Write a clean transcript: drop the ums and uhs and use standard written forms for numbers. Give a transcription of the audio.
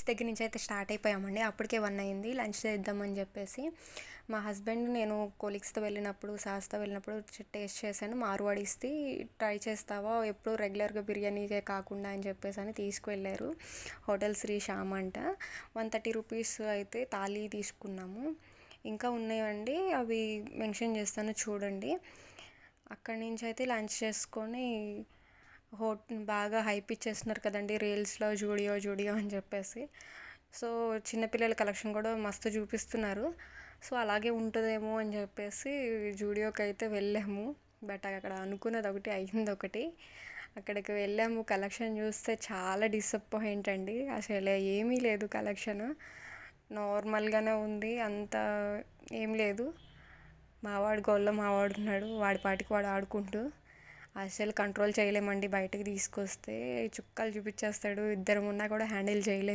దగ్గర నుంచి అయితే స్టార్ట్ అయిపోయామండి. అప్పటికే 1 అయింది లంచ్ చేద్దామని చెప్పేసి. మా హస్బెండ్ నేను కొలీగ్స్‌తో వెళ్ళినప్పుడు, సార్స్‌తో వెళ్ళినప్పుడు టేస్ట్ చేశాను. మార్వాడీస్‌ది ట్రై చేస్తావా ఎప్పుడు రెగ్యులర్‌గా బిర్యానీకే కాకుండా అని చెప్పేసి తీసుకువెళ్ళారు. హోటల్ శ్రీ శ్యామ్ అంట. 130 రూపీస్ అయితే థాలీ తీసుకున్నాము. ఇంకా ఉన్నాయండి, అవి మెన్షన్ చేస్తాను చూడండి. అక్కడి నుంచి అయితే లంచ్ చేసుకొని బాగా హైప్ ఇచ్చేస్తున్నారు కదండి రీల్స్లో, జూడియో అని చెప్పేసి. సో చిన్నపిల్లల కలెక్షన్ కూడా మస్తు చూపిస్తున్నారు. సో అలాగే ఉంటుందేమో అని చెప్పేసి జూడియోకి అయితే వెళ్ళాము. బట్ అక్కడ అనుకున్నది ఒకటి, అయింది ఒకటి. అక్కడికి వెళ్ళాము, కలెక్షన్ చూస్తే చాలా డిసప్పాయింట్ అండి. అసలు ఏమీ లేదు కలెక్షన్, నార్మల్గానే ఉంది, అంత ఏం లేదు. మావాడు గోల్లో మావాడు ఉన్నాడు, వాడి పాటికి వాడు ఆడుకుంటూ. అసలు కంట్రోల్ చేయలేమండి, బయటకు తీసుకొస్తే చుక్కలు చూపించేస్తాడు. ఇద్దరం ఉన్నా కూడా హ్యాండిల్ చేయలేము.